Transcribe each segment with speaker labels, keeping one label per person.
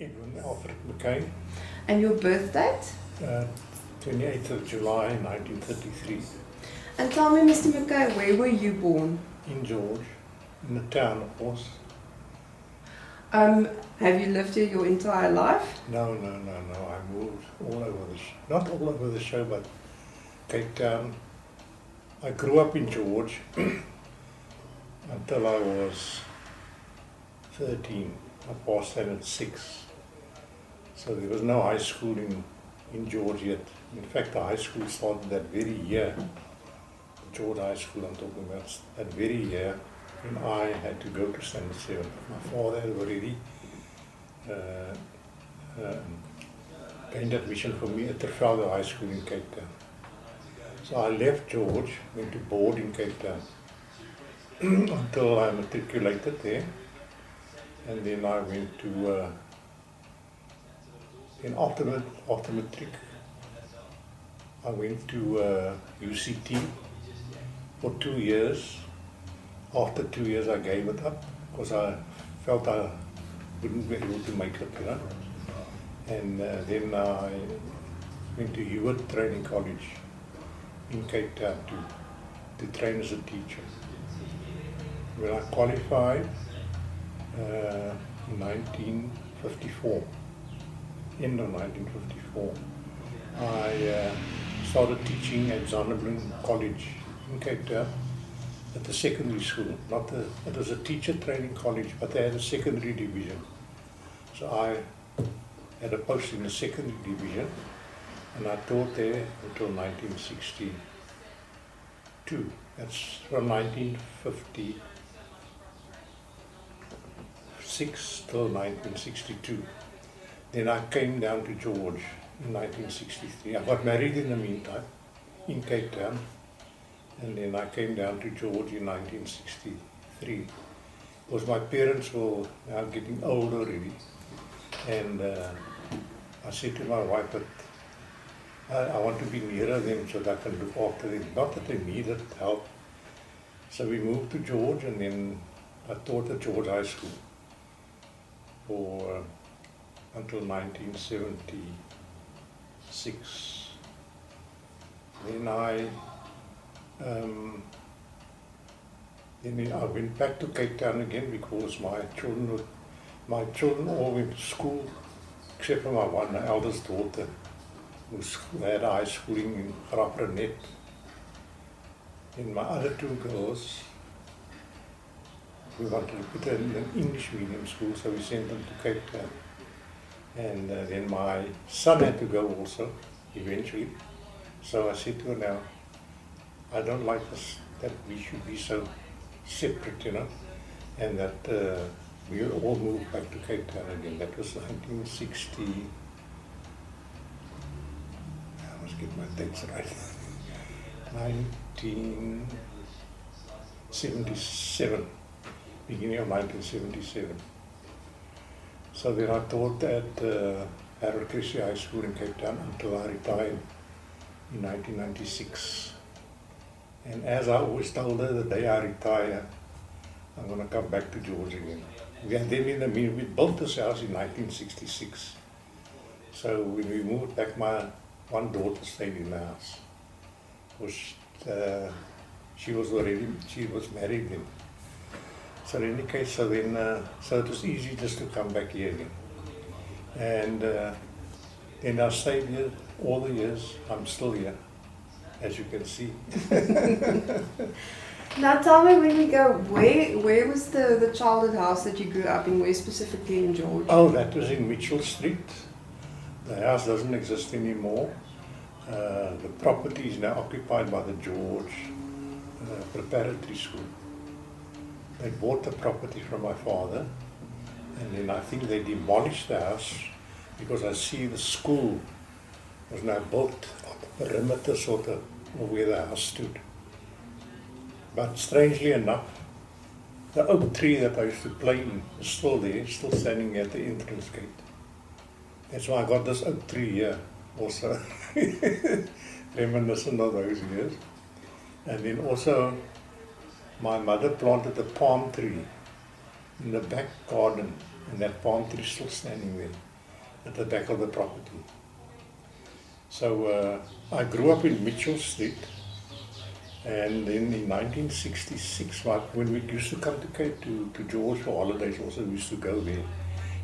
Speaker 1: Edwin Mackay,
Speaker 2: And your birth date?
Speaker 1: 28th of July 1933,
Speaker 2: And tell me, Mr. Mackay, where were you born?
Speaker 1: in George, in the town, of course.
Speaker 2: Have you lived here your entire life?
Speaker 1: No. I moved all over the show. Not all over the show, but Cape Town. I grew up in George until I was 13. I passed that at 6. So there was no high school in George yet. In fact, the high school started that very year. George High School I'm talking about, that very year when I had to go to standard 7. My father had already gained admission for me at Trafalgar High School in Cape Town. So I left George, went to board in Cape Town until I matriculated there, and then I went to after matric I went to UCT for 2 years. After 2 years I gave it up because I felt I wouldn't be able to make it, And then I went to Hewitt Training College in Cape Town to train as a teacher. When I qualified in 1954, end of 1954, I started teaching at Zonneblum College in Cape Town at the secondary school. It was a teacher training college, but they had a secondary division. So I had a post in the secondary division, and I taught there until 1962. That's from 1956 till 1962. Then I came down to George in 1963. I got married in the meantime in Cape Town, and then I came down to George in 1963 because my parents were now getting old already, and I said to my wife that I want to be nearer them so that I can look after them. Not that they needed help. So we moved to George, and then I taught at George High School for until 1976. Then I went back to Cape Town again because my children all went to school, except for my one eldest daughter, who had high schooling in Rapranet. And my other 2 girls, we wanted to put her in an English medium school, so we sent them to Cape Town. And then my son had to go also, eventually. So I said to her, now, I don't like this, that we should be so separate, and that we'll all move back to Cape Town again. That was 1960, I must get my dates right, 1977, beginning of 1977. So then I taught at Harold Christie High School in Cape Town until I retired in 1996. And as I always told her, the day I retire, I'm going to come back to George again. We built this house in 1966. So when we moved back, my one daughter stayed in the house. Because she was married then. So in any case, so it was easy just to come back here again. And then I stayed here all the years. I'm still here, as you can see.
Speaker 2: Now tell me, when we go, where was the childhood house that you grew up in? Where specifically in George?
Speaker 1: Oh, that was in Mitchell Street. The house doesn't exist anymore. The property is now occupied by the George Preparatory School. They bought the property from my father, and then I think they demolished the house because I see the school was now built on the perimeter sort of where the house stood. But strangely enough, the oak tree that I used to play in is still there, still standing at the entrance gate. That's why I got this oak tree here also, reminiscent of those years. And then also, my mother planted a palm tree in the back garden, and that palm tree is still standing there. at the back of the property. So I grew up in Mitchell Street, and then in 1966, when we used to come to Cape to George for holidays, also we used to go there.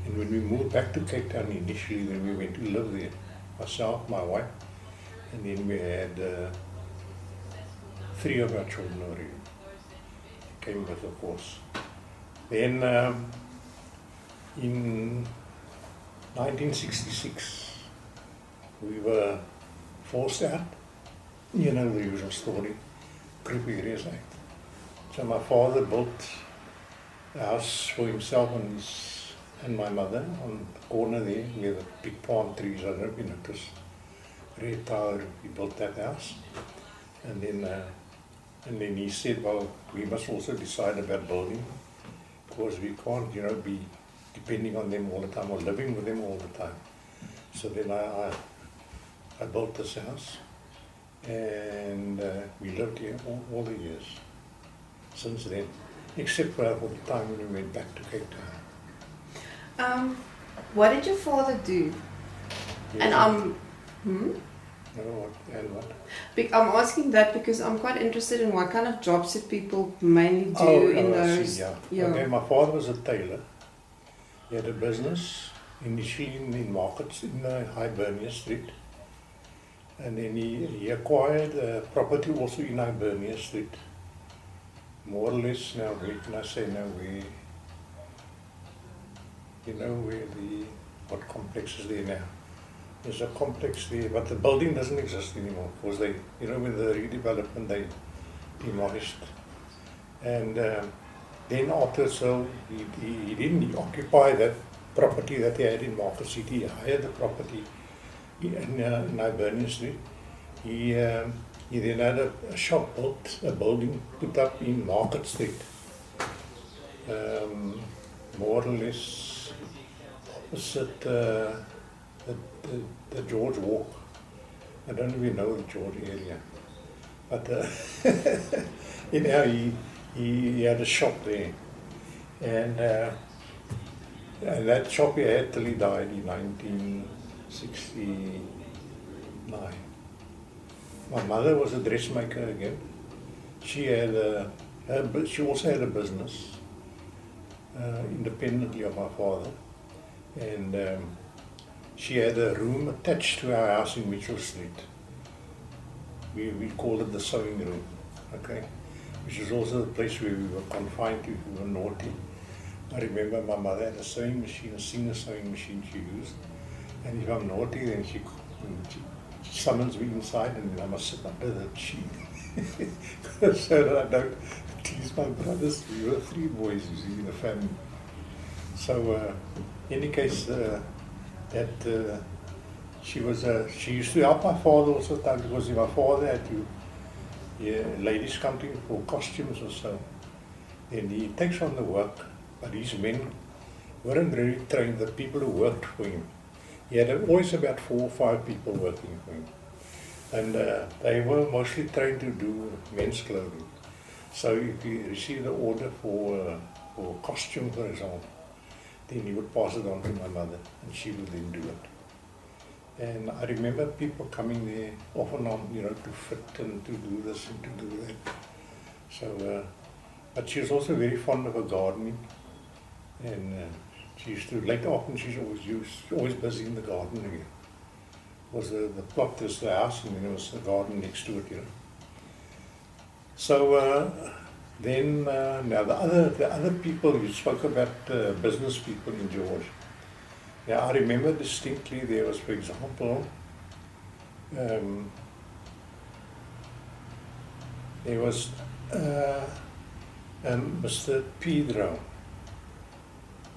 Speaker 1: And when we moved back to Cape Town initially, then we went to live there, myself, my wife, and then we had 3 of our children already. Came with, of course. Then in 1966, we were forced out. You know the usual story, Creepy Areas Act. So my father built a house for himself and my mother on the corner there where the big palm trees are. I don't know if you noticed. Red Tower, he built that house. And then he said, well, we must also decide about building, because we can't, be depending on them all the time or living with them all the time. So then I built this house, and we lived here all the years since then, except for the time when we went back to Cape Town.
Speaker 2: What did your father do?
Speaker 1: Yes.
Speaker 2: And
Speaker 1: And what?
Speaker 2: I'm asking that because I'm quite interested in what kind of jobs did people mainly do in
Speaker 1: I
Speaker 2: those.
Speaker 1: see, yeah.
Speaker 2: Yeah.
Speaker 1: Okay, my father was a tailor. He had a business initially in markets in Hibernia Street, and then he acquired a property also in Hibernia Street. More or less now, where can I say now, where what complex is there now? There's a complex there, but the building doesn't exist anymore, because they, with the redevelopment, they demolished. And then after, so he didn't occupy that property that he had in Market City. He hired the property in Hibernia Street. He then had a shop built, a building put up in Market Street. More or less opposite the George Walk. I don't even know the George area, but he had a shop there, and that shop he had till he died in 1969. My mother was a dressmaker again. She also had a business independently of my father, and she had a room attached to our house in Mitchell Street. We called it the sewing room, okay? Which is also the place where we were confined to if we were naughty. I remember my mother had a sewing machine, a Singer sewing machine she used. And if I'm naughty, then she summons me inside, and then I must sit under the sheet. So that I don't tease my brothers. We were 3 boys, you see, in the family. So, in any case, she used to help my father also, because if my father had to, ladies come to him for costumes or so, then he takes on the work, but his men weren't really trained, the people who worked for him. He had always about 4 or 5 people working for him, and they were mostly trained to do men's clothing. So if he received an order for costume, for example, then he would pass it on to my mother, and she would then do it. And I remember people coming there off and on, to fit and to do this and to do that. So, but she was also very fond of her gardening, and she used to, later often she's always busy in the garden again. Was the plot was the house, and then there was the garden next to it, So then now the other people, you spoke about business people in George. Now I remember distinctly there was, for example, there was Mr. Pedro.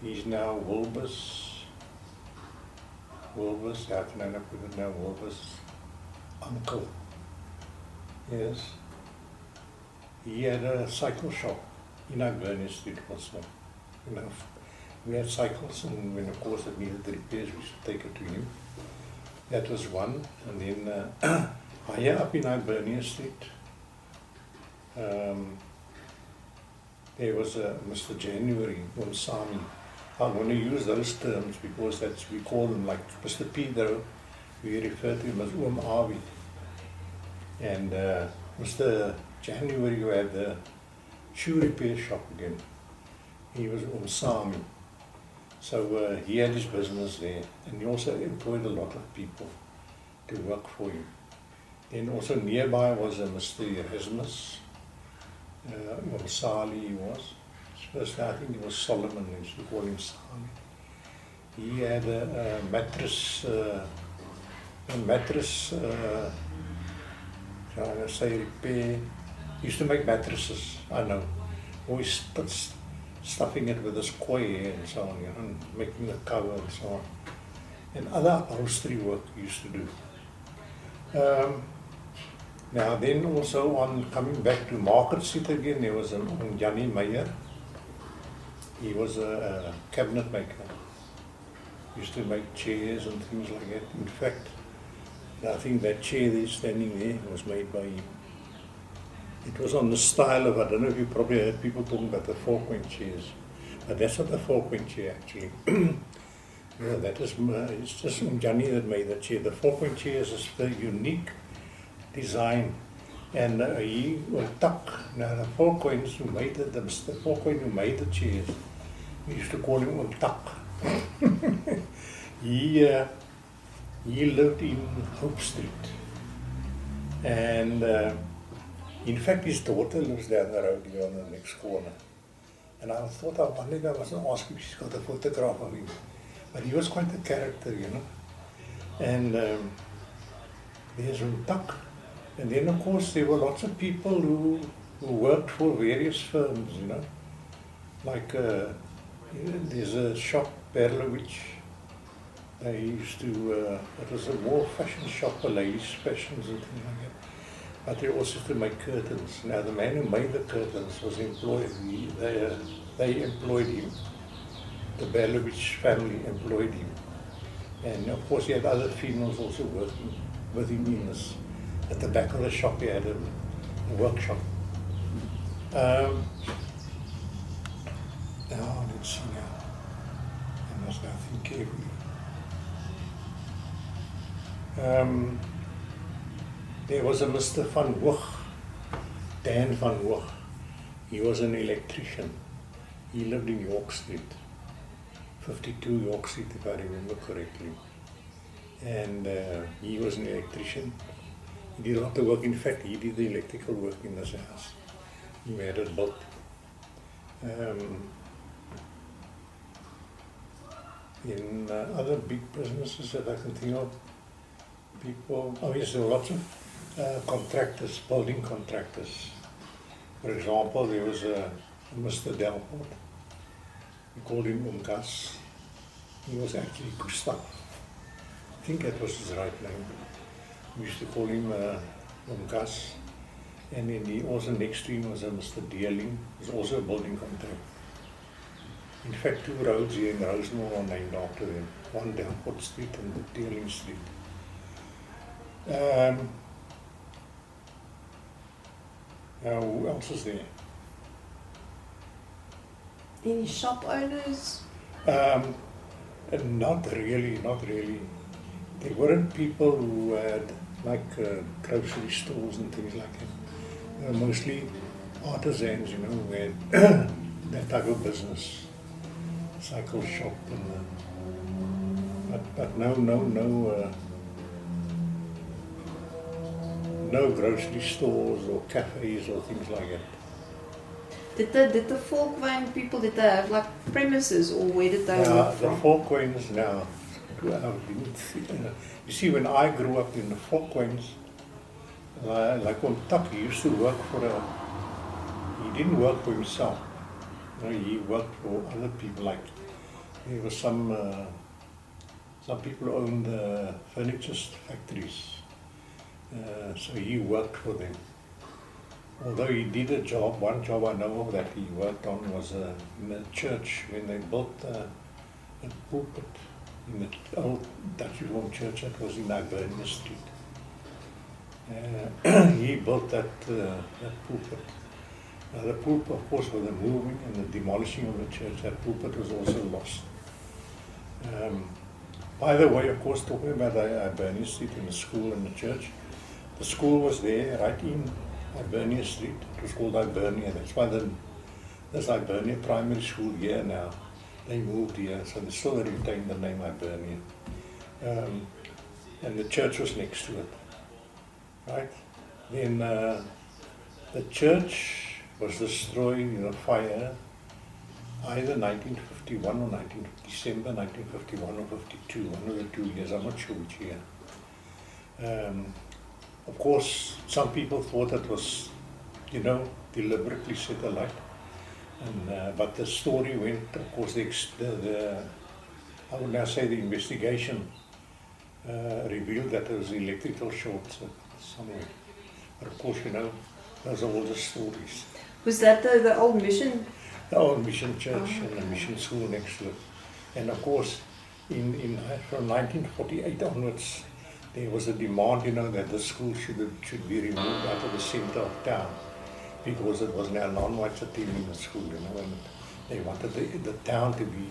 Speaker 1: He's now Wilbur's, how can I not put it now, Wilbur's uncle. Yes. He had a cycle shop in Hibernia Street also. We had cycles, and when of course it needed repairs, we should take it to him. That was one. And then higher up in Hibernia Street, there was Mr. January Unsami. I'm going to use those terms because we call them like Mr. Pedro, we refer to him as Oom Avi. And Mr. January, who had the shoe repair shop again, he was Oom Sami. So he had his business there, and he also employed a lot of people to work for him. Then also nearby was Mr. Erasmus, Oom Sali he was. First I think he was Solomon, they used to call him Sali. He had a mattress, trying to say repair. He used to make mattresses, I know. Always stuffing it with a square and so on, you know, and making the cover and so on. And other upholstery work he used to do. Now then also on coming back to Market Street again, there was Johnny Meyer. He was a cabinet maker. He used to make chairs and things like that. In fact, I think that chair there standing there was made by him. It was on the style of, I don't know if you probably heard people talking about the 4-point chairs, but that's not the 4-point chair actually. Yeah, that is, it's just Johnny that made that chair. The 4-point chair is a very unique design, and he will tuck. Now the 4 coins who made the 4 coin who made the chairs, we used to call him tuck. He lived in Hope Street, and in fact his daughter lives down the road here on the next corner. And I thought, I wonder if I mustn't ask if she's got a photograph of him. But he was quite a character, you know. And there's Tuck. And then, of course, there were lots of people who worked for various firms, you know. Like, there's a shop, Berlowitz. They used to, it was a more fashion shop for ladies' fashions and things like that. But they also used to make curtains. Now, the man who made the curtains was employed, they employed him. The Berlowitz family employed him. And of course he had other females also working with him in this. At the back of the shop he had a workshop. Now let's see now. I must now think carefully. There was a Mr. Van Hoog, Dan Van Hoog. He was an electrician. He lived in York Street. 52 York Street, if I remember correctly. And he was an electrician. He did a lot of work. In fact, he did the electrical work in this house. He had it built. In other big businesses that I can think of, people, oh yes, there were lots of contractors, building contractors. For example, there was Mr. Delport. We called him Gas. He was actually Gustav. I think that was his right name. We used to call him Gas. And then also next to him was Mr. Deerling, who was also a building contractor. In fact, 2 roads here in Rosemore are named after him. One Delport Street and Deerling Street. Who else is there?
Speaker 2: Any shop owners?
Speaker 1: Not really. There weren't people who had like grocery stores and things like that. Mostly artisans, you know, who had that type of business, cycle shop, and but no grocery stores or cafes or things like that.
Speaker 2: Did the Falkwyne people, did they have like premises, or where did they work
Speaker 1: The
Speaker 2: from?
Speaker 1: Falkwynes now, you see, when I grew up in the Falkwynes, like on Tuck, he used to work for he didn't work for himself. You know, he worked for other people. Like there were some people who owned furniture factories, so he worked for them. Although he did a job, one job I know of that he worked on was in a church when they built a pulpit in the old Dutch Reformed church that was in Hibernia Street. He built that pulpit. Now the pulpit, of course, with the moving and the demolishing of the church, that pulpit was also lost. By the way, of course, talking about Hibernia Street and the school and the church, the school was there right in Hibernia Street. It was called Hibernia. That's why there's Hibernia Primary School here now. They moved here, so they still retained the name Hibernia. And the church was next to it, right? Then the church was destroyed in a fire, either 1951 or December 1951 or 52, one of the 2 years, I'm not sure which year. Of course, some people thought it was, deliberately set alight. But the story went, of course, I would now say the investigation revealed that there was electrical shorts somewhere. But of course, those are all the stories.
Speaker 2: Was that the old mission?
Speaker 1: The old mission church and the mission school next to it. And of course, from 1948 onwards, there was a demand, that the school should be removed out of the center of town, because it was now non-whites attending the school, and they wanted the town to be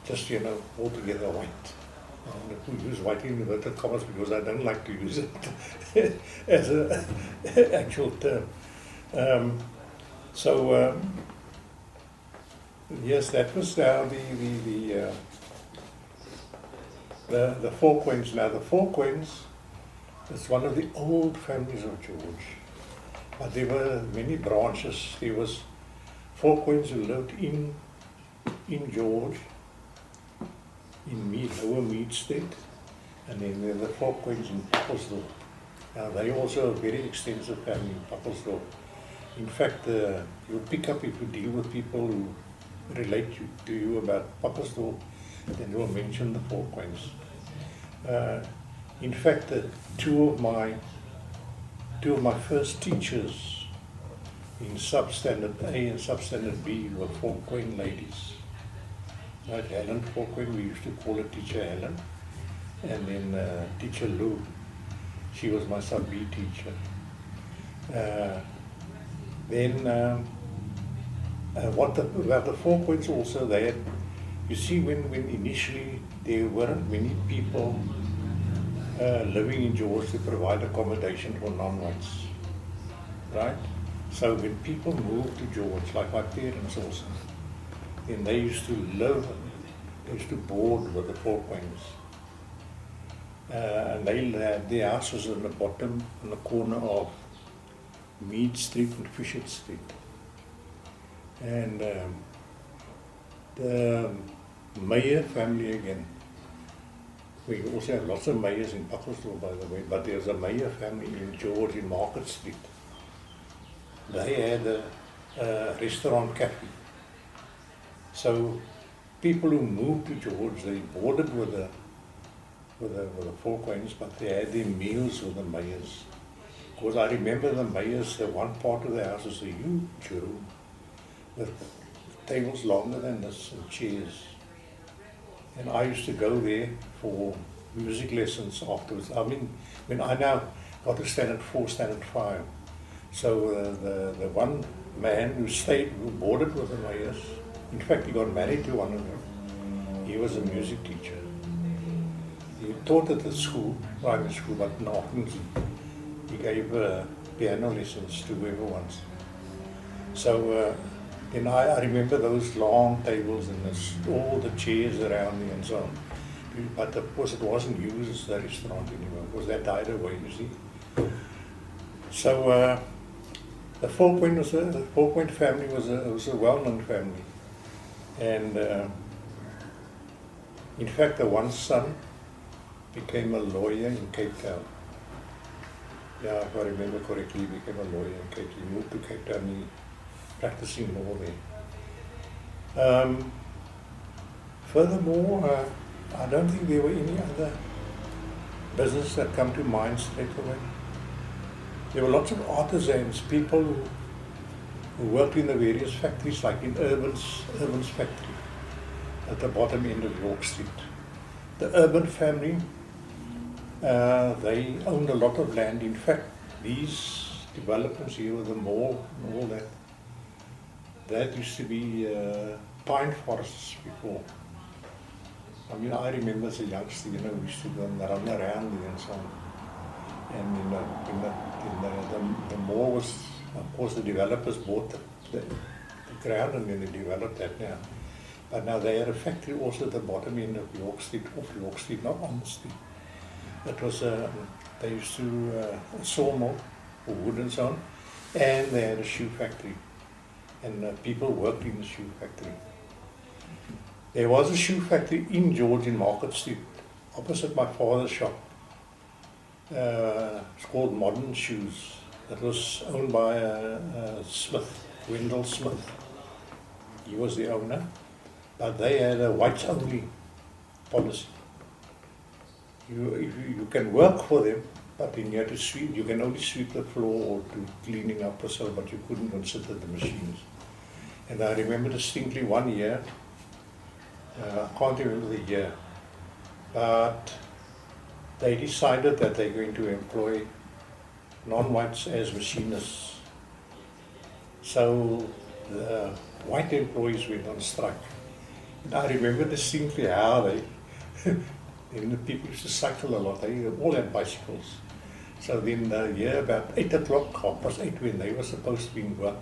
Speaker 1: just, altogether white. And we use white in inverted commas because I don't like to use it as an actual term. Yes, that was now the Falklands. Now the Falklands is one of the old families of George, but there were many branches. There was Falklands who lived in George, in Lower Mead State, and then there were the Falklands in Papelsdorp. Now they also a very extensive family in Papelsdorp. In fact, you'll pick up if you deal with people who relate to you about Papelsdorp, then you'll mention the Falklands. In fact, two of my first teachers in substandard A and substandard B were Falkland ladies. Right, Helen Falkland, we used to call her Teacher Helen, and then Teacher Lou, she was my sub B teacher. About the Falklands also, they had, you see, when initially there weren't many people living in George to provide accommodation for non-whites, right? So when people moved to George, like my parents also, then they used to board with the Falklands. And they had their houses on the bottom, on the corner of Mead Street and Fisher Street. And the Meyer family again. We also have lots of Meyers in Papelsdorp, by the way, but there's a Meyer family in George in Market Street. They had a restaurant cafe. So people who moved to George, they boarded with the Falklands, but they had their meals with the Meyers. Because I remember the Meyers, the one part of the house was a huge room with tables longer than this and chairs. And I used to go there for music lessons afterwards. I mean, when I now got to standard 4, standard 5. So the one man who boarded with the Meyers, in fact he got married to one of them, he was a music teacher. He taught at the school, private school, but in Auckland he gave piano lessons to whoever wants. So I remember those long tables and all the chairs around me and so on. But of course it wasn't used as a restaurant anymore, because that died away, you see. So the Falkland family was a well-known family. And in fact the one son became a lawyer in Cape Town. Yeah, if I remember correctly, he became a lawyer in Cape Town. He moved to Cape Town, practicing law there. Furthermore, I don't think there were any other business that come to mind straight away. There were lots of artisans, people who worked in the various factories, like in Urban's factory at the bottom end of York Street. The Urban family, they owned a lot of land. In fact, these developments here with the mall and all that, that used to be pine forests before. I mean, I remember as a youngster, we used to go and run around and so on. And the more was, of course, the developers bought the ground and then they developed that now. But now they had a factory also at the bottom end of York Street, off York Street, not on the street. It was, they used to, a sawmill for wood and so on, and they had a shoe factory. And people worked in the shoe factory. There was a shoe factory in George in Market Street, opposite my father's shop. It's called Modern Shoes. It was owned by Smith, Wendell Smith. He was the owner, but they had a whites-only policy. You can work for them, but then you have to sweep. You can only sweep the floor or do cleaning up or so, but you couldn't go and sit at the machines. And I remember distinctly one year. I can't remember the year, but they decided that they're going to employ non-whites as machinists. So the white employees went on strike. And I remember distinctly how they, and the people used to cycle a lot, they all had bicycles. So then the year about 8 o'clock, 8:30, when they were supposed to be in work,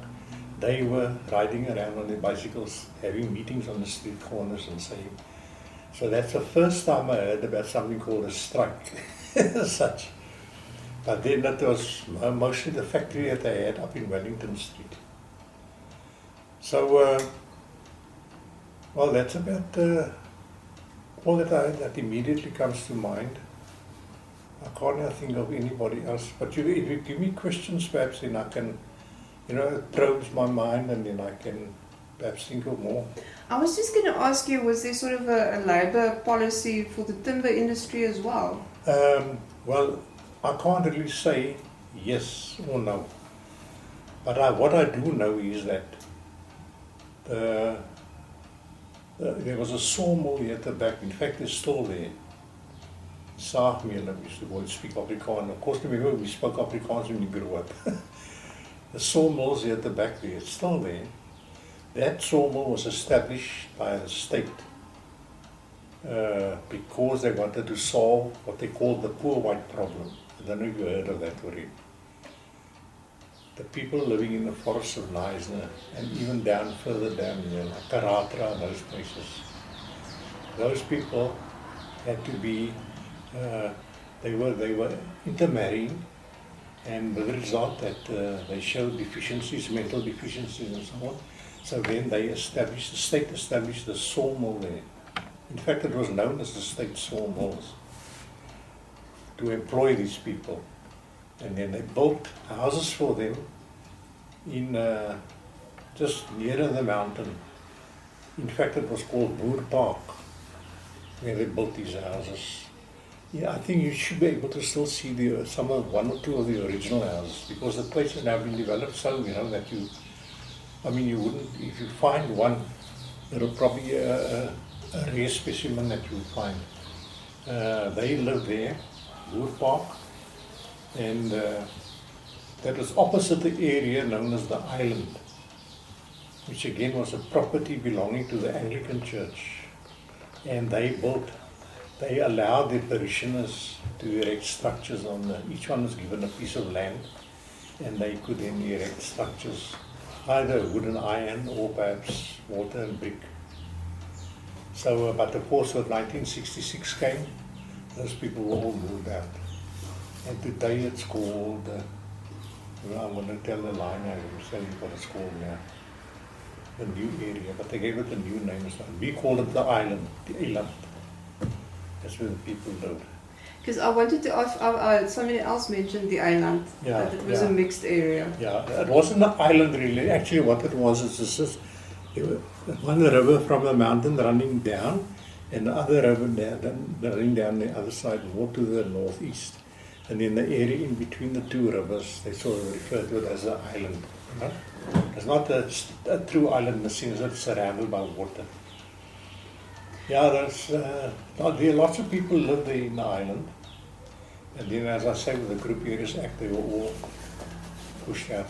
Speaker 1: they were riding around on their bicycles, having meetings on the street corners and saying. So that's the first time I heard about something called a strike, such. But then that was mostly the factory that they had up in Wellington Street. So, well, that's about all that immediately comes to mind. I can't now think of anybody else, but if you give me questions, perhaps then I can, it probes my mind and then I can perhaps think of more.
Speaker 2: I was just going to ask you, was there sort of a labour policy for the timber industry as well?
Speaker 1: Well, I can't really say yes or no. But what I do know is that there was a sawmill here at the back. In fact, it's still there. Saagmeer, we used to go and speak Afrikaans. Of course, remember we spoke Afrikaans when we grew up. The sawmills here at the back there, it's still there. That sawmill was established by the state because they wanted to solve what they called the poor white problem. I don't know if you heard of that already. The people living in the forests of Neisner and even down further down here, like Karatra and those places, those people had to be, they were intermarrying, and with the result that they showed deficiencies, mental deficiencies and so on. So then the state established the sawmill there. In fact, it was known as the state sawmills to employ these people. And then they built houses for them in just near the mountain. In fact, it was called Boer Park, where they built these houses. Yeah, I think you should be able to still see one or two of the original houses, because the place has now been developed so, that you wouldn't, if you find one, it'll probably be a rare specimen that you would find. They lived there, Boer Park, and that was opposite the area known as the Island, which again was a property belonging to the Anglican Church. And they allowed their parishioners to erect structures each one was given a piece of land, and they could then erect structures, either wood and iron or perhaps mortar and brick. So, but of course, when 1966 came, those people were all moved out. And today it's called, I'm going to tell the line, I'm telling you what it's called now, the new area, but they gave it a new name. We call it the Island, the Eiland. That's where the people live.
Speaker 2: Because I wanted to ask, somebody else mentioned the island, that it was a mixed area.
Speaker 1: Yeah, it wasn't an island really. Actually what it was is just one river from the mountain running down, and the other river running down the other side, more to the northeast. And in the area in between the two rivers, they sort of refer to it as an island. It's not a true island in the sense that it's surrounded by water. Yeah, there are lots of people live there in the island. And then, as I say, with the Group Areas Act, they were all pushed out.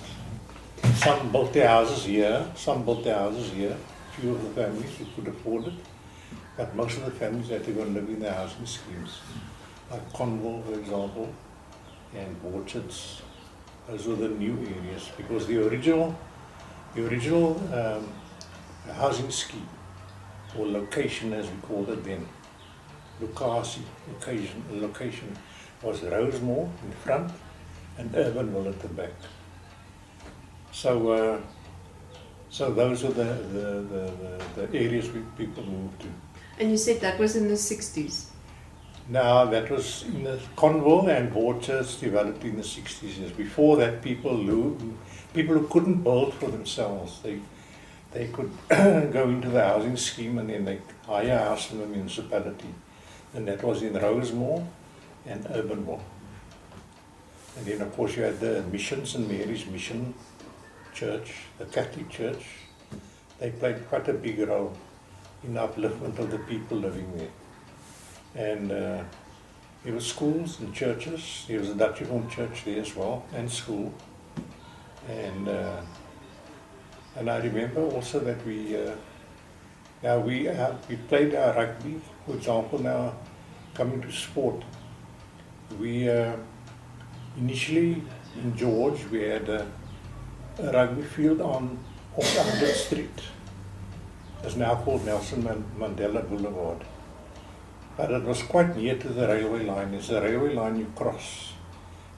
Speaker 1: Some built their houses here, few of the families who could afford it, but most of the families had to go and live in their housing schemes, like Conville, for example, and Orchards. Those were the new areas, because the original housing scheme, or location as we called it then, location was Rosemore in front and Urbanville at the back. So those were the areas people moved to.
Speaker 2: And you said that was in the 60s?
Speaker 1: Now that was in the Conville and Orchards developed in the 60s. Yes. Before that, people who couldn't build for themselves, they could go into the housing scheme and then they hire a house from the municipality. And that was in Rosemore and Urbanville. And then of course you had the Mission, St. Mary's Mission Church, the Catholic Church. They played quite a big role in the upliftment of the people living there. And there were schools and churches. There was a Dutch Reformed church there as well, and school. And I remember also that we played our rugby, for example. Now coming to sport, we initially in George we had a rugby field off 100th Street. It's now called Nelson Mandela Boulevard. But it was quite near to the railway line. There's a railway line you cross,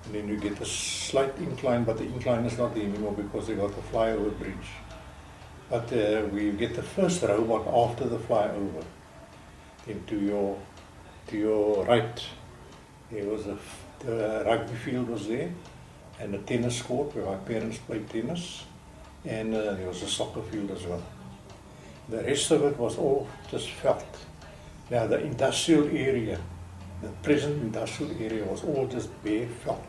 Speaker 1: and then you get a slight incline, but the incline is not there anymore because they got the flyover bridge. But we get the first robot after the flyover. Then to your right, there was the rugby field was there, and a tennis court where my parents played tennis, and there was a soccer field as well. The rest of it was all just veld. Now the industrial area, the present industrial area was all just bare veld.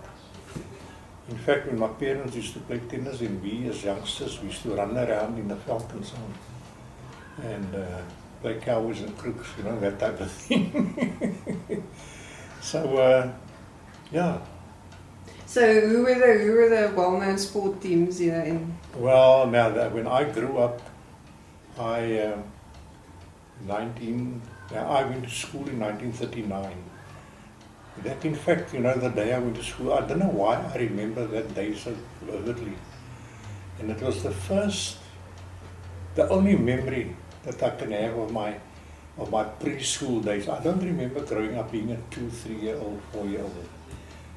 Speaker 1: In fact, when my parents used to play tennis and we as youngsters, we used to run around in the veld and so on. And play cowboys and crooks, you know, that type of thing. So, yeah.
Speaker 2: So who were the well-known sport teams here in?
Speaker 1: Well, now that when I grew up, I went to school in 1939. That, in fact, you know, the day I went to school, I don't know why I remember that day so vividly. And it was the only memory that I can have of my preschool days. I don't remember growing up being a 2, 3-year-old, 4-year-old.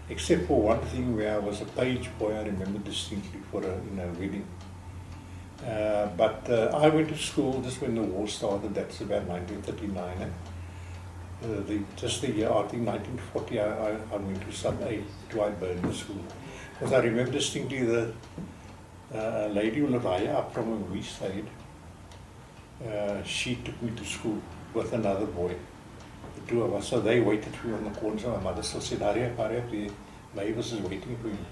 Speaker 1: Except for one thing where I was a page boy, I remember distinctly for a wedding. But I went to school just when the war started. That's about 1939. Just the year, I think 1940, I went to Sub A, Dwight Burns School. Because I remember distinctly the lady who lived higher up from where we stayed. She took me to school with another boy, the two of us. So they waited for me on the corner. So my mother still said, hurry up, Mavis is waiting for you.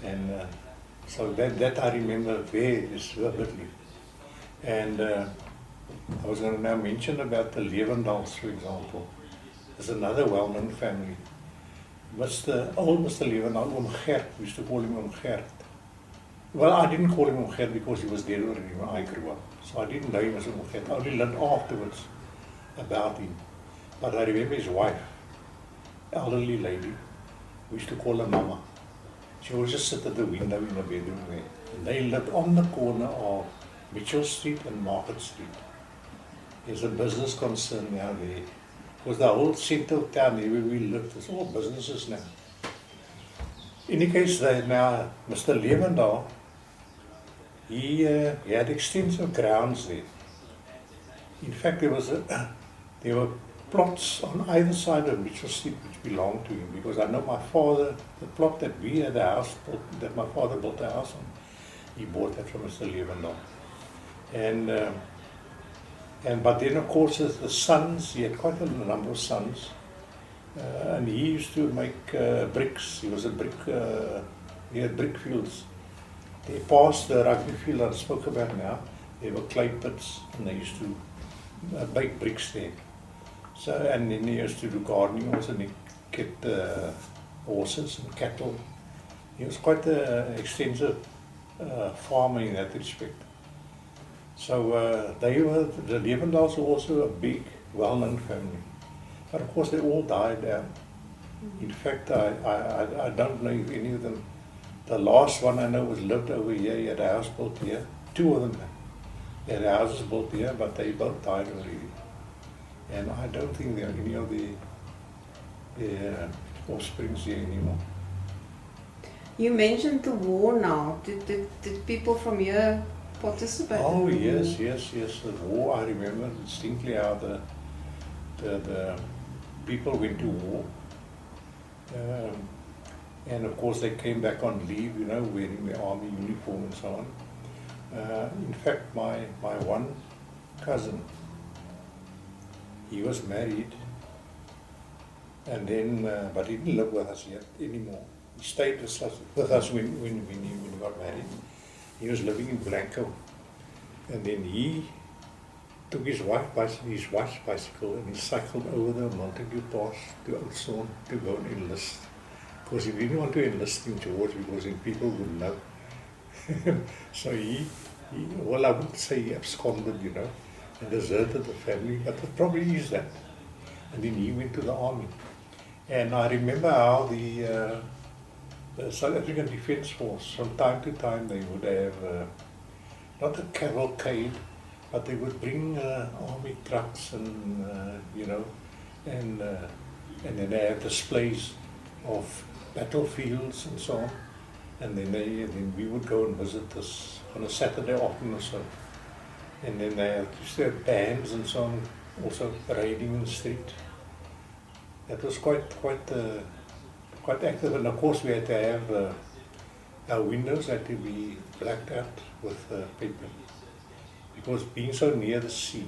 Speaker 1: And so that I remember very vividly. And I was going to now mention about the Levendals, for example. There's another well-known family. Old Mr. Levendal, Gert, we used to call him Gert. Well, I didn't call him Gert because he was dead already when I grew up. So I didn't know him as Gert. I only learned afterwards about him. But I remember his wife, elderly lady, we used to call her Mama. She would just sit at the window in the bedroom there. And they lived on the corner of Mitchell Street and Market Street. There's a business concern now there. Because the whole centre of town there where we lived, it's all businesses now. In any case, now Mr. Levendal, he had extensive grounds there. In fact, there were plots on either side of Mitchell Street which belonged to him. Because I know my father, the plot that we had a house, that my father built a house on, he bought that from Mr. Levendal. But then, of course, the sons, he had quite a number of sons, and he used to make bricks. He was he had brick fields. They passed the rugby field I spoke about now. There were clay pits, and they used to bake bricks there. So, and then he used to do gardening also, and he kept horses and cattle. He was quite an extensive farmer in that respect. So the Levendals were also a big, well-known family. But of course they all died down. In fact, I don't know if any of them, the last one I know was lived over here, he had a house built here. Two of them had houses built here, but they both died already. And I don't think there are any of the offsprings here anymore.
Speaker 2: You mentioned the war now. Did people from here participate?
Speaker 1: Oh yes. The war, I remember distinctly how the people went to war. And of course they came back on leave, wearing the army uniform and so on. In fact, my one cousin, he was married, and then, but he didn't live with us yet anymore. He stayed with us when he got married. He was living in Blanco, and then he took his wife's bicycle and he cycled over the Montague Pass to Oudtshoorn to go and enlist. Because he didn't want to enlist in George because then people would know. So he, well, I wouldn't say he absconded, and deserted the family, but it probably is that. And then he went to the army. And I remember how the South African Defence Force, from time to time, they would have not a cavalcade, but they would bring army trucks and and then they have displays of battlefields and so on. And then we would go and visit this on a Saturday afternoon or so. And then they used to have bands and so on, also parading in the street. That was quite active, and of course we had to have our windows had to be blacked out with paper, because being so near the sea,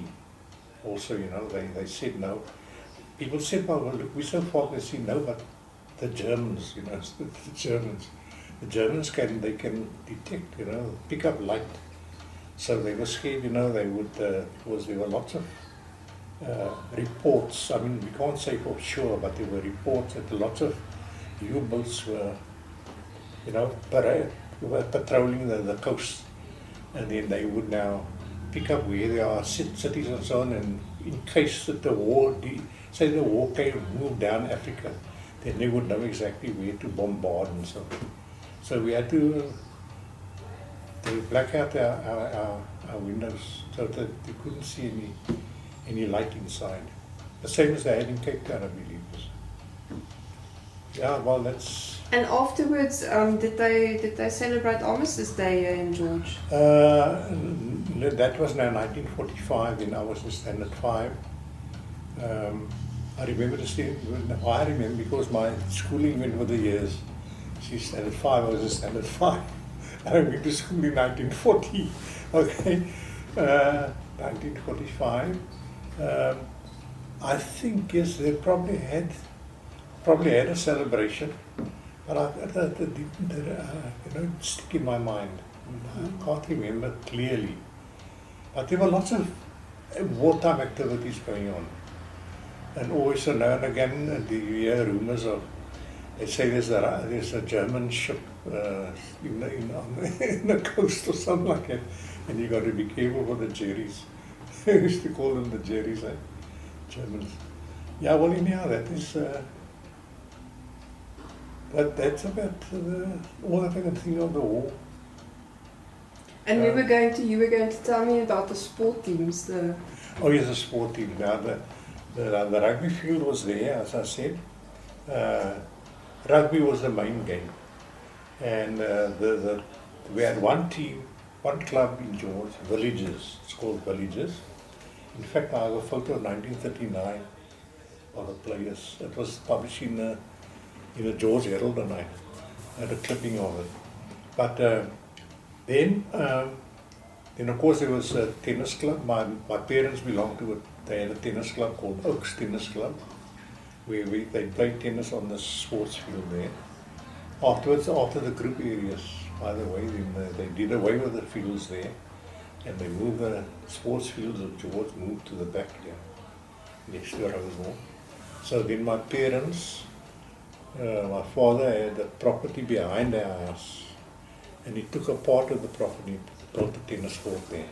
Speaker 1: also they said no. People said, "Oh, well, look, we're so far from the sea." No, but the Germans, the Germans can detect, pick up light. So they were scared, they would because there were lots of reports. I mean, we can't say for sure, but there were reports that lots of U-boats were, patrolling the coast, and then they would now pick up where there are cities and so on, and in case that the war came moved down Africa, then they would know exactly where to bombard and so on. So we had to black out our windows so that you couldn't see any light inside. The same as they had in Cape Town, I believe. Yeah, well, that's.
Speaker 2: And afterwards, did they celebrate Armistice Day here in George?
Speaker 1: That was now 1945, and I was in Standard 5. I remember because my schooling went over the years. She's Standard 5, I was in Standard 5. I went to school in 1940, okay, 1945. I think, yes, they probably had a celebration, but it didn't stick in my mind. I can't remember clearly. But there were lots of wartime activities going on. And always so now and again, you hear rumors of, they say there's a German ship in the coast or something like that, and you got to be careful for the Jerrys. I used to call them the Jerrys, Germans. Yeah, well, anyhow, that is. That's about all that I can think of the war.
Speaker 2: And you were going to tell me about the sport teams.
Speaker 1: Oh yes, the sport team. Now the rugby field was there, as I said. Rugby was the main game, and we had one team, one club in George, Villages. It's called Villages. In fact, I have a photo of 1939 of the players. It was published in the George Herald, and I had a clipping of it. But then of course there was a tennis club. My parents belonged to it. They had a tennis club called Oaks Tennis Club, where they played tennis on the sports field there. Afterwards, after the group areas, by the way, then they did away with the fields there, and they moved the sports fields of George moved to the back here, next to Rosemore. So then my parents, my father had a property behind our house, And he took a part of the property and built a tennis court there.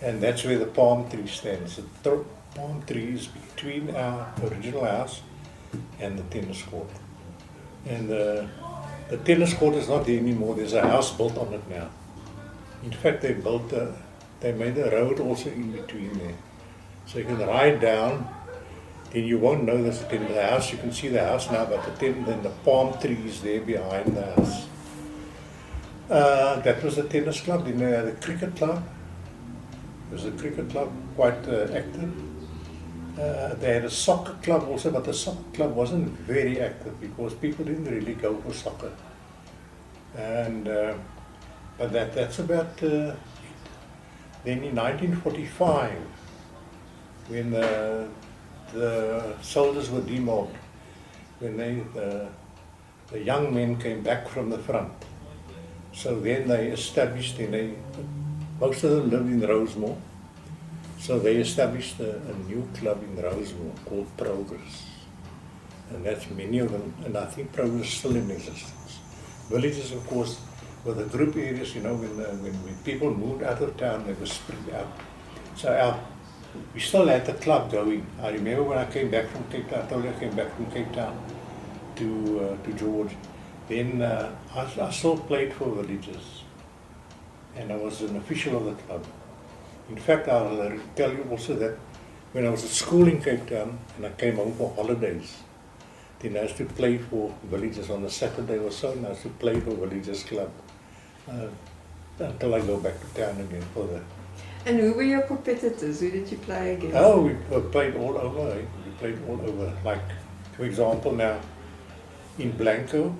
Speaker 1: And that's where the palm tree stands. The palm tree is between our original house and the tennis court. And the tennis court is not there anymore. There's a house built on it now. In fact, they made a road also in between there. So you can ride down, then you won't know there's the house. You can see the house now, but then the palm tree is there behind the house. That was the tennis club. Then they had a cricket club. It was a cricket club, quite active. They had a soccer club also, but the soccer club wasn't very active because people didn't really go for soccer. And but that's about it. Then in 1945, when the soldiers were demobbed, when the young men came back from the front, so then they established, most of them lived in Rosemore, so they established a new club in Rosemore called Progress. And that's many of them, and I think Progress is still in existence. Villages, of course, were the group areas, when people moved out of town, they were spread out. So we still had the club going. I remember when I came back from Cape Town, I told you I came back from Cape Town to George. Then I still played for villages, and I was an official of the club. In fact, I'll tell you also that when I was at school in Cape Town and I came home for holidays, then I used to play for villages on a Saturday or so, and I used to play for villages club until I go back to town again for the.
Speaker 2: And who were your competitors? Who did you play against?
Speaker 1: Oh, we played all over. We played all over. Like, for example, now in Blanco,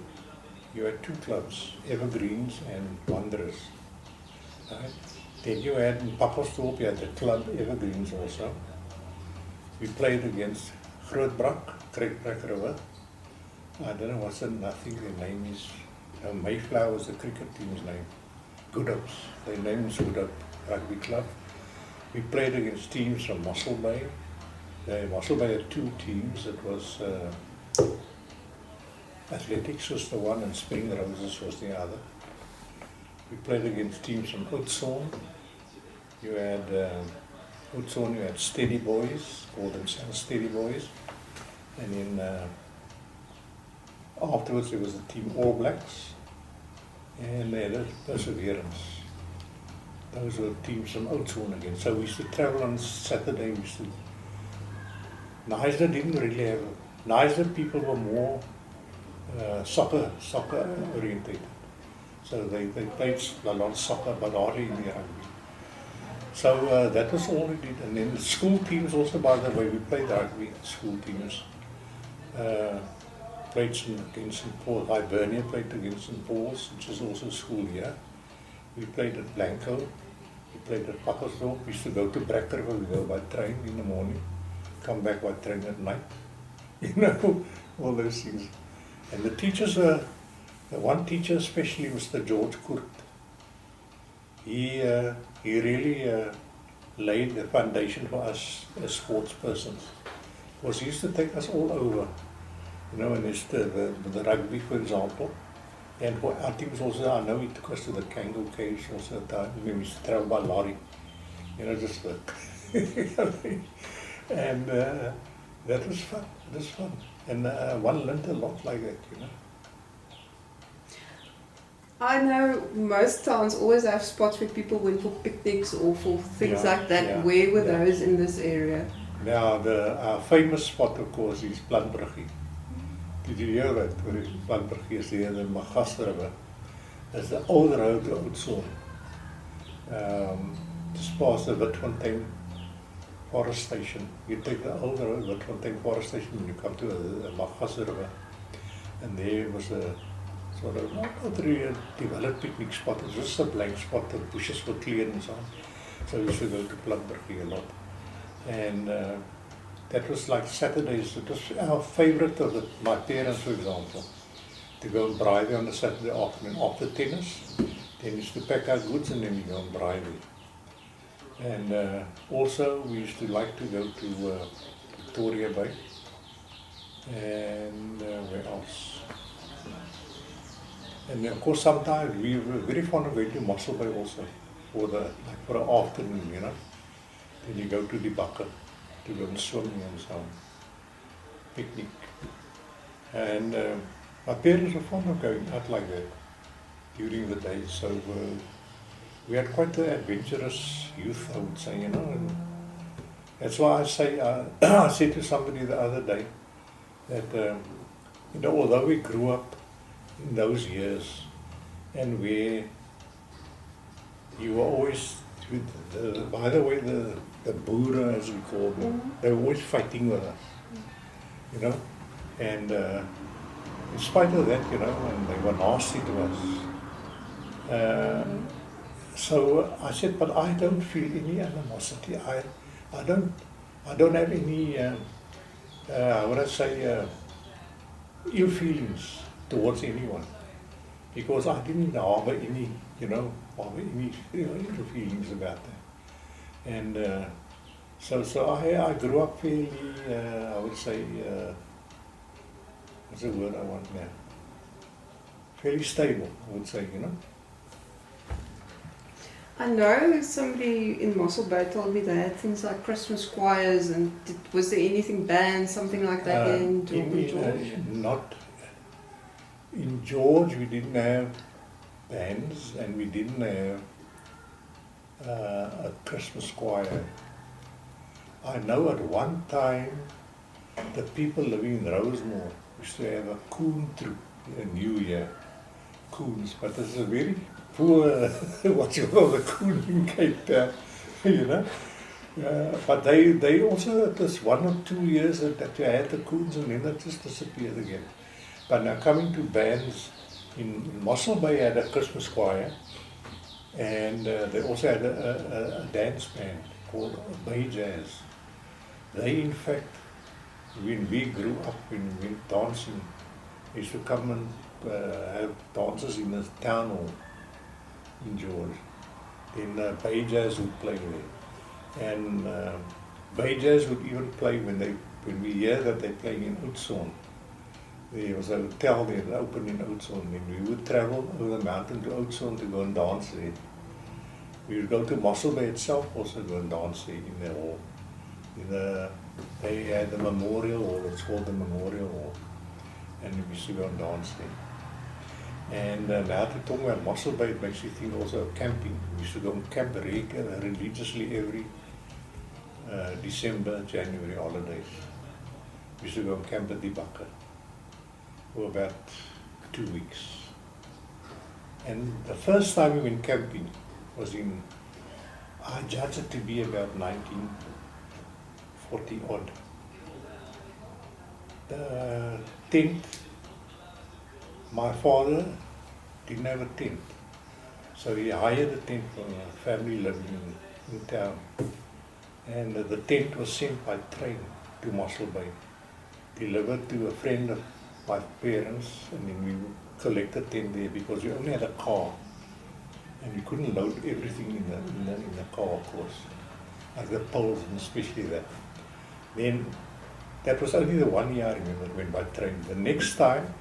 Speaker 1: you had two clubs, Evergreens and Wanderers. Right? Then you had in Pappelsdorp, you had the club Evergreens also. We played against Grootbrak, Creekbrak River. I don't know what's the, I think their name is, Mayflower was the cricket team's name. Good Hopes, their name is Good Hope Rugby Club. We played against teams from Mossel Bay. Mossel Bay had two teams. It was Athletics was the one and Spring Roses was the other. We played against teams from Oudtshoorn. You had Oudtshoorn, you had Steady Boys, called themselves Steady Boys. And then afterwards there was the team All Blacks and they had Perseverance. Those were teams from Oudtshoorn again. So we used to travel on Saturday. We used to. Neisner didn't really have. Neisner people were more soccer orientated. So they played a lot of soccer, but hardly in the rugby. So that was all we did. And then the school teams also, by the way, we played rugby, school teams. Played against St. Paul. Hibernia played against St. Paul's, which is also a school here. We played at Blanco. We played at Pappelsdorp. We used to go to Brack River. We go by train in the morning, come back by train at night. All those things. And the teachers were, the one teacher especially was the George Kurt. He really laid the foundation for us as sports persons. Because he used to take us all over. And there's the rugby, for example. And for our teams also, I know he took us to the Kango Caves also at the time. We used to travel by lorry, just and that was fun. It was fun. And one learned a lot like that,
Speaker 2: I know most towns always have spots where people went for picnics or for things like that.
Speaker 1: Yeah,
Speaker 2: where were those in this area?
Speaker 1: Now, our famous spot, of course, is Planbruggie. Did you hear that? Planbruggie is there, the Magas River. It's the old road to Oudtshoorn. Just past the Witfontein Forest Station. You take the old road, Witfontein Forest Station, and you come to the Magas River. And there was a sort of not really a developed picnic spot. It was just a blank spot. The bushes were cleared and so on. So we used to go to Planbruggie a lot. And that was like Saturdays. It was our favorite of my parents, for example, to go and braai on a Saturday afternoon after tennis. Then we used to pack our goods and then we go and braai. And also we used to like to go to Victoria Bay. And where else? And of course, sometimes we were very fond of going to Mossel Bay also for an afternoon, you know. Then you go to the Bakker to go and swim and so on, picnic. And my parents were fond of going out like that during the day. So we had quite an adventurous youth, I would say, you know. And that's why I say, I said to somebody the other day that, you know, although we grew up in those years and where you were always, by the way, the Boere, as we call them, they were always fighting with us, you know. And in spite of that, you know, and they were nasty to us. So I said, but I don't feel any animosity. I don't have any, how would I say, ill feelings towards anyone, because I didn't harbor any, ill feelings about that. And so I grew up fairly, I would say, what's the word I want now? Fairly stable, I would say, you know.
Speaker 2: I know somebody in Mossel Bay told me they had things like Christmas choirs, and was there anything banned, something like that in George?
Speaker 1: Not in George. We didn't have bands, and we didn't have a Christmas choir. I know at one time the people living in Rosemore used to have a coon troop, a New Year, coons, but this is a very poor, what you call the coon in Cape Town, you know. But they also had this 1 or 2 years that you had the coons, and then that just disappeared again. But now coming to bands, in Mossel Bay had a Christmas choir, and they also had a dance band called Bay Jazz. They, in fact, when we grew up, when we went dancing, they used to come and have dances in the town hall in George. Then Bay Jazz would play there. And Bay Jazz would even play when we hear that they're playing in Oudtshoorn. There was a hotel there that opened in Oudtshoorn, and we would travel over the mountain to Oudtshoorn to go and dance there. We would go to Mossel Bay itself also go and dance there in the hall. They had the Memorial Hall, it's called the Memorial Hall, and we used to go and dance there. And now to talk about Mossel Bay, it makes you think also of camping. We used to go and camp religiously every December, January holidays. We used to go and camp at the Bakker for about 2 weeks. And the first time we went camping was I judge it to be about 1940 odd. The tent, my father didn't have a tent, so he hired a tent from a family living in town. And the tent was sent by train to Mossel Bay, delivered to a friend of my parents, and then we collect the tent there because we only had a car, and we couldn't load everything in the car, of course, like the poles and especially that. Then that was only the 1 year I remember it went by train. The next time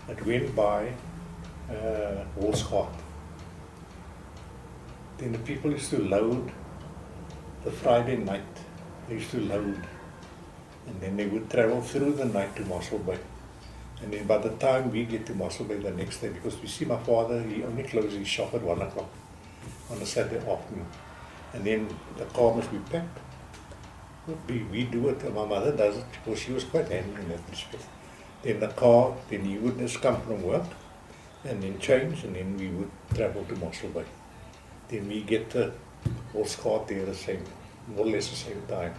Speaker 1: it went by Wolfsgat. Then the people used to load the Friday night. They used to load, and then they would travel through the night to Mossel Bay. And then by the time we get to Mossel Bay the next day, because we see my father, he only closes his shop at 1 o'clock on a Saturday afternoon. And then the car must be packed. We do it, my mother does it, because she was quite handy in that respect. Then the car, then he would just come from work, and then change, and then we would travel to Mossel Bay. Then we get the Wolfsgat there more or less the same time.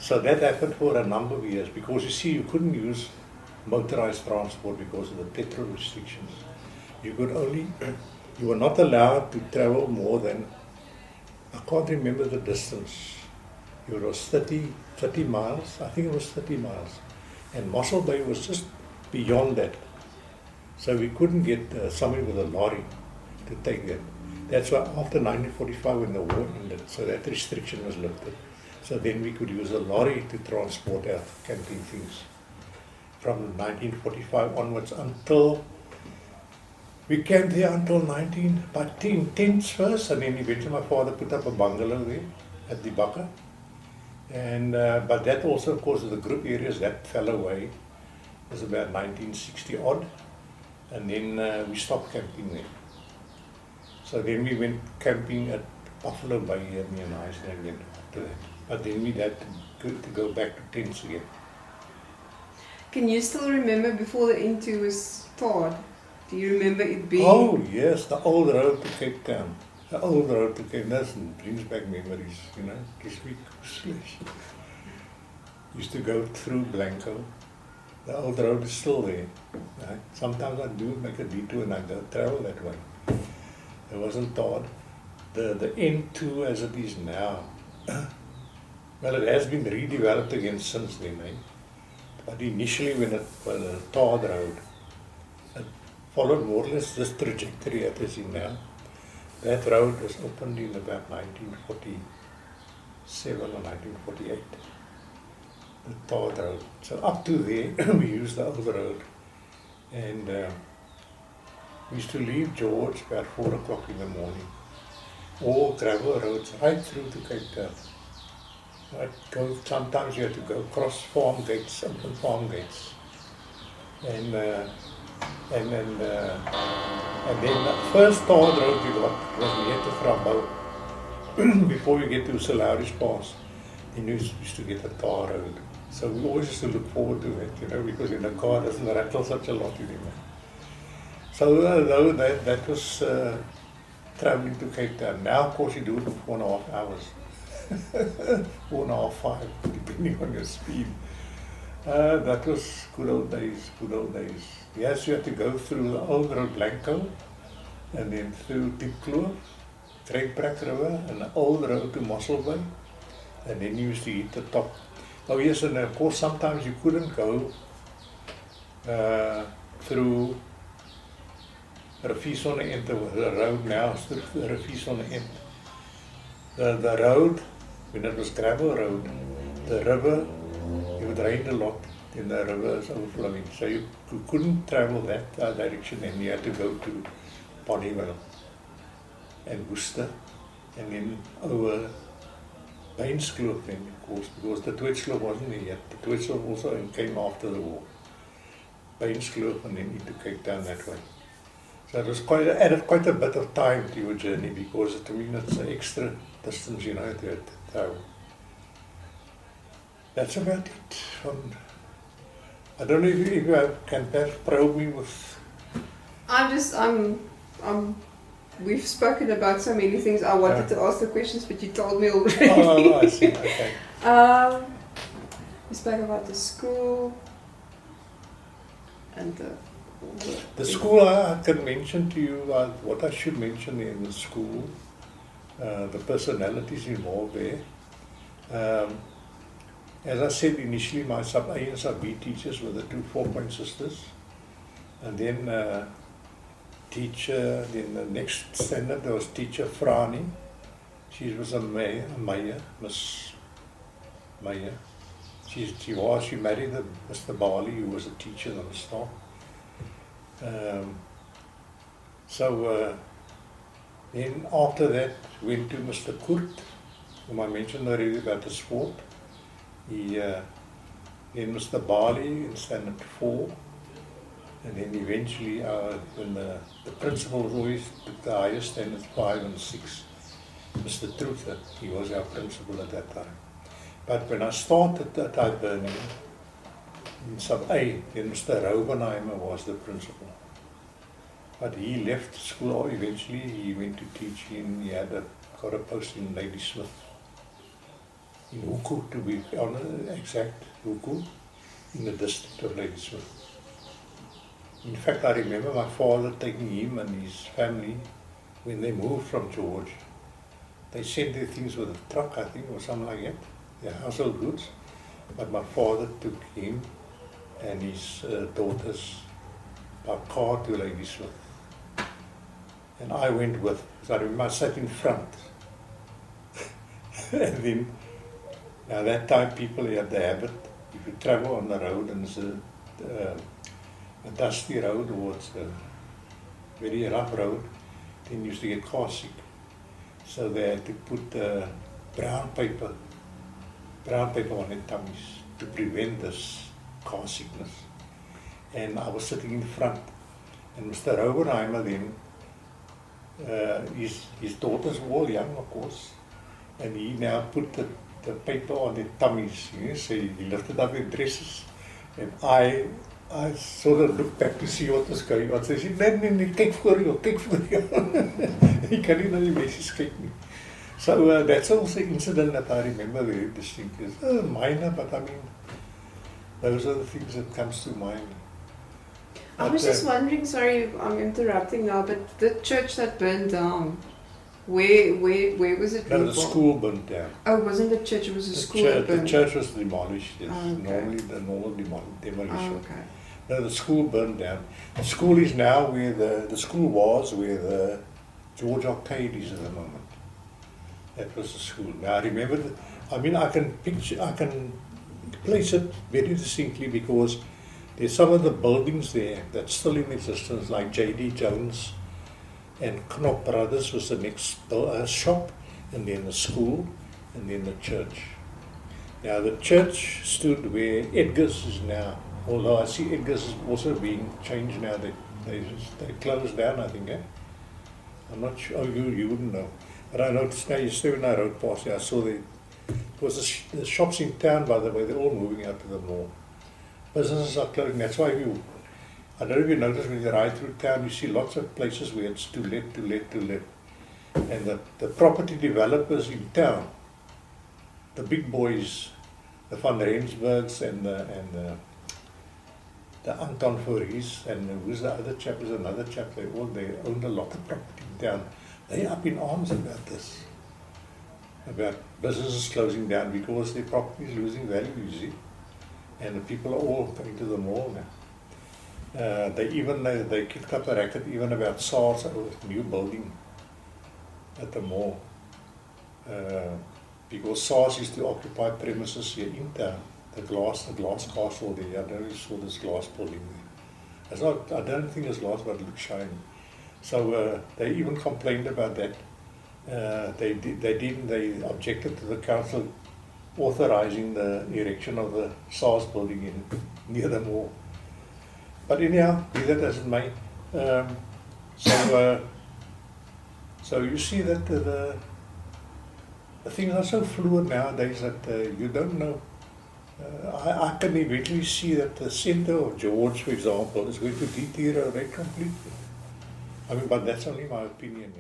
Speaker 1: So that happened for a number of years, because you see, you couldn't use motorized transport because of the petrol restrictions. You were not allowed to travel more than, I can't remember the distance. It was 30 miles, I think it was 30 miles. And Mossel Bay was just beyond that. So we couldn't get somebody with a lorry to take that. That's why after 1945, when the war ended, so that restriction was lifted. So then we could use a lorry to transport our camping things. From 1945 onwards until We camped there until 10th first, and then eventually my father put up a bungalow there at the Bakka. And but that also, of course, the group areas that fell away. It was about 1960 odd, and then we stopped camping there. So then we went camping at Buffalo Bay here near Nice again after that. But then we had to go back to tents again.
Speaker 2: Can you still remember before the N2 was tarred? Do you remember it being?
Speaker 1: Oh yes, the old road to Cape Town. The old road to Cape Town brings back memories, you know. Gives me goosebumps. Used to go through Blanco. The old road is still there. Right? Sometimes I do make a detour and I go travel that way. It wasn't tarred. The N2 as it is now, well, it has been redeveloped again since then. But initially when it was a tarred road, it followed more or less this trajectory that is in now. That road was opened in about 1947 or 1948. The tarred road. So up to there, we used the old road. And we used to leave George about 4 o'clock in the morning. All gravel roads right through to Cape Town. Sometimes you had to go across farm gates, open farm gates. And then the first tarred road we got was near to Grambouw. Before you get to Salaris Pass, then you used to get a tar road. So we always used to look forward to it, you know, because in the car it doesn't rattle such a lot anymore. So that was traveling to Cape Town. Now, of course, you do it in 4.5 hours. 4.5, 5, depending on your speed. That was good old days, good old days. Yes, you had to go through the old road Blanco, and then through Diepkloof, Trekbrack River, and the old road to Mossel Bay, and then you used to hit the top. Oh yes, and of course sometimes you couldn't go through Rivies on the end, the road now is through the Rivies on the end. The road, when it was gravel road, the river, it would rain a lot, and the river is overflowing. So you couldn't travel that direction, and you had to go to Ponyville and Worcester, and then over Bainskloof then, of course, because the Twitskloof wasn't there yet. The Twitskloof also came after the war. Bainskloof and then into Cape Town that way. So it was added quite a bit of time to your journey, because to me it's an extra distance, you know, to travel. That's about it. I don't know if you can perhaps probe me with.
Speaker 2: We've spoken about so many things. I wanted to ask the questions, but you told me already.
Speaker 1: Oh, I see. Okay.
Speaker 2: We spoke about the school and
Speaker 1: the school. I can mention to you what I should mention in the school. The personalities involved there. As I said initially, my sub-A and sub-B teachers were the two 4-point sisters, and then teacher. Then the next standard there was teacher Frani. She was a Meyer, Miss Meyer. She married Mr. Bali, who was a teacher on the staff. Then after that went to Mr. Kurt, whom I mentioned already about the sport. Then Mr. Bali in standard 4, and then eventually when the principal always took the highest standards 5 and 6, Mr. Truther, he was our principal at that time. But when I started at Hibernia in sub-A, then Mr. Raubenheimer was the principal. But he left school eventually. He went to teach he got a post in Ladysmith, in Huku, to be exact, Huku, in the district of Ladysmith. In fact, I remember my father taking him and his family when they moved from George. They sent their things with a truck, I think, or something like that, their household goods. But my father took him and his daughters by car to Ladysmith. And I went with, so I remember I sat in front. And then, now that time people had the habit, if you travel on the road and it's a dusty road, or it's very rough road, then used to get car sick. So they had to put brown paper on their tummies to prevent this car sickness. And I was sitting in front, and Mr. Robenheimer then, his daughters were all young, of course, and he now put the paper on their tummies, so he lifted up their dresses, and I sort of looked back to see what was going on. So he said, nee, kyk voor jou. He can't even escape me. So that's also an incident that I remember very distinctly. It's minor, but I mean, those are the things that comes to mind.
Speaker 2: I was just wondering, sorry, I'm interrupting now, but the church that burned down, where was it?
Speaker 1: No, the school burned down.
Speaker 2: Oh, it wasn't the church, it was a school that burned.
Speaker 1: The church was demolished, yes.
Speaker 2: Okay.
Speaker 1: The normal demolition.
Speaker 2: Oh, okay.
Speaker 1: No, the school burned down. The school is now where the school was where the George Arcade is at the moment. That was the school. Now I remember I can place it very distinctly because there's some of the buildings there that's still in existence, like J.D. Jones and Knop Brothers was the next shop, and then the school, and then the church. Now the church stood where Edgar's is now, although I see Edgar's is also being changed now. They closed down, I think. I'm not sure. Oh, you wouldn't know. But I noticed now, yesterday when I rode past here, I saw the shops in town, by the way, they're all moving out to the mall. Businesses are closing. That's why I don't know if you notice when you ride through town, you see lots of places where it's to let. And the property developers in town, the big boys, the Van Rensburgs and the Anton Fouries, and who's the other chap, is another chap, they own a lot of property in town. They're up in arms about this, about businesses closing down because their property is losing value, you see. And the people are all coming to the mall now. They kicked up a racket even about SARS, a new building at the mall. Because SARS used to occupy premises here in town. The glass castle there. I don't know if you saw this glass building there. I don't think it's glass, but it looks shiny. So they even complained about that. They objected to the council authorizing the erection of the SARS building near the mall. But anyhow, be that as it may. So you see that the things are so fluid nowadays that you don't know. I can eventually see that the center of George, for example, is going to deteriorate completely. I mean, but that's only my opinion,